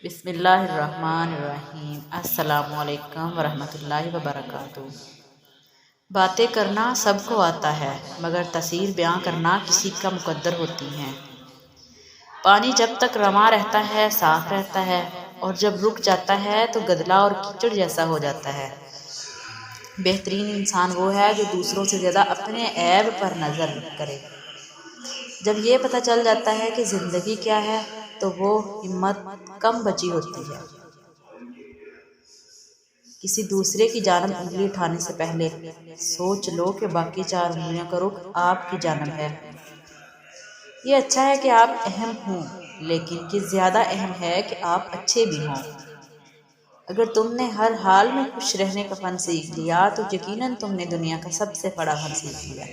بسم اللہ الرحمن الرحیم۔ السلام علیکم ورحمۃ اللہ وبرکاتہ۔ باتیں کرنا سب کو آتا ہے مگر تاثیر بیان کرنا کسی کا مقدر ہوتی ہیں۔ پانی جب تک رواں رہتا ہے صاف رہتا ہے اور جب رک جاتا ہے تو گدلا اور کیچڑ جیسا ہو جاتا ہے۔ بہترین انسان وہ ہے جو دوسروں سے زیادہ اپنے عیب پر نظر کرے۔ جب یہ پتہ چل جاتا ہے کہ زندگی کیا ہے تو وہ ہمت کم بچی ہوتی ہے۔ کسی دوسرے کی جانب انگلی اٹھانے سے پہلے سوچ لو کہ باقی 4 انگلیوں کا رخ آپ کی جانب ہے۔ یہ اچھا ہے کہ آپ اہم ہوں لیکن یہ زیادہ اہم ہے کہ آپ اچھے بھی ہوں۔ اگر تم نے ہر حال میں خوش رہنے کا فن سیکھ لیا تو یقیناً تم نے دنیا کا سب سے بڑا فن سیکھ لیا۔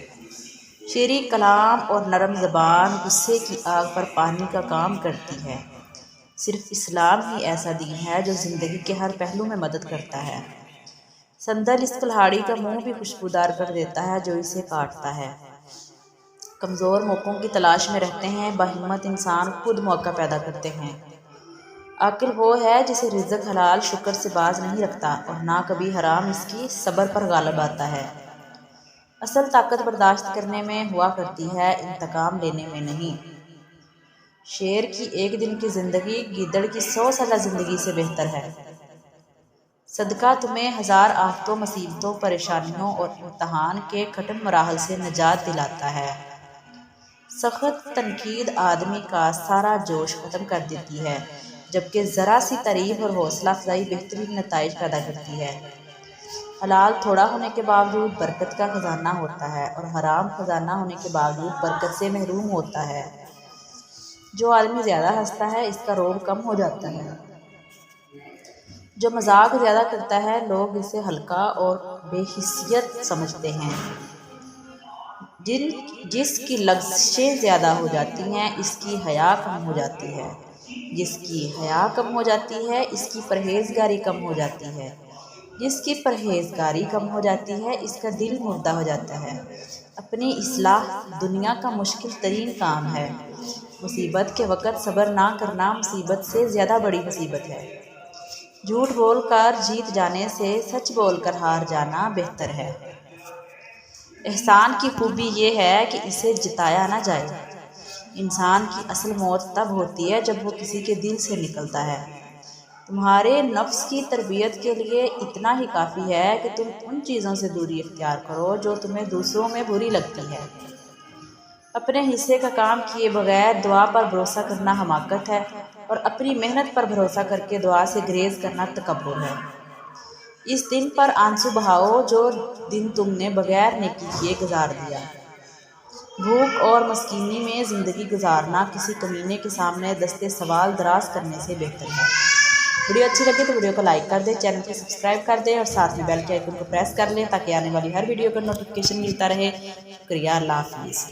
شیریں کلام اور نرم زبان غصے کی آگ پر پانی کا کام کرتی ہے۔ صرف اسلام ہی ایسا دین ہے جو زندگی کے ہر پہلو میں مدد کرتا ہے۔ سندل اس کلہاڑی کا منہ بھی خوشبودار کر دیتا ہے جو اسے کاٹتا ہے۔ کمزور موقعوں کی تلاش میں رہتے ہیں، باہمت انسان خود موقع پیدا کرتے ہیں۔ عاقل وہ ہے جسے رزق حلال شکر سے باز نہیں رکھتا اور نہ کبھی حرام اس کی صبر پر غالب آتا ہے۔ اصل طاقت برداشت کرنے میں ہوا کرتی ہے، انتقام لینے میں نہیں۔ شیر کی ایک دن کی زندگی گیدڑ کی 100 سالہ زندگی سے بہتر ہے۔ صدقہ تمہیں 1000 آفتوں، مصیبتوں، پریشانیوں اور امتحان کے کٹھن مراحل سے نجات دلاتا ہے۔ سخت تنقید آدمی کا سارا جوش ختم کر دیتی ہے جبکہ ذرا سی تعریف اور حوصلہ افزائی بہترین نتائج پیدا کرتی ہے۔ حلال تھوڑا ہونے کے باوجود برکت کا خزانہ ہوتا ہے اور حرام خزانہ ہونے کے باوجود برکت سے محروم ہوتا ہے۔ جو آدمی زیادہ ہنستا ہے اس کا روب کم ہو جاتا ہے۔ جو مذاق زیادہ کرتا ہے لوگ اسے ہلکا اور بے حیثیت سمجھتے ہیں۔ جس کی لغزشیں زیادہ ہو جاتی ہیں اس کی حیا کم ہو جاتی ہے۔ جس کی حیا کم ہو جاتی ہے اس کی پرہیزگاری کم ہو جاتی ہے۔ جس کی پرہیزگاری کم ہو جاتی ہے اس کا دل مردہ ہو جاتا ہے۔ اپنی اصلاح دنیا کا مشکل ترین کام ہے۔ مصیبت کے وقت صبر نہ کرنا مصیبت سے زیادہ بڑی مصیبت ہے۔ جھوٹ بول کر جیت جانے سے سچ بول کر ہار جانا بہتر ہے۔ احسان کی خوبی یہ ہے کہ اسے جتایا نہ جائے۔ انسان کی اصل موت تب ہوتی ہے جب وہ کسی کے دل سے نکلتا ہے۔ تمہارے نفس کی تربیت کے لیے اتنا ہی کافی ہے کہ تم ان چیزوں سے دوری اختیار کرو جو تمہیں دوسروں میں بری لگتی ہے۔ اپنے حصے کا کام کیے بغیر دعا پر بھروسہ کرنا حماقت ہے اور اپنی محنت پر بھروسہ کر کے دعا سے گریز کرنا تکبر ہے۔ اس دن پر آنسو بہاؤ جو دن تم نے بغیر نیکی کیے گزار دیا۔ بھوک اور مسکینی میں زندگی گزارنا کسی کمینے کے سامنے دستے سوال دراز کرنے سے بہتر ہے۔ ویڈیو اچھی لگے تو ویڈیو کو لائک کر دیں، چینل کو سبسکرائب کر دیں اور ساتھ میں بیل کے آئیکن کو پریس کر لیں تاکہ آنے والی ہر ویڈیو کا نوٹیفیکیشن ملتا رہے۔ شکریہ، اللہ حافظ۔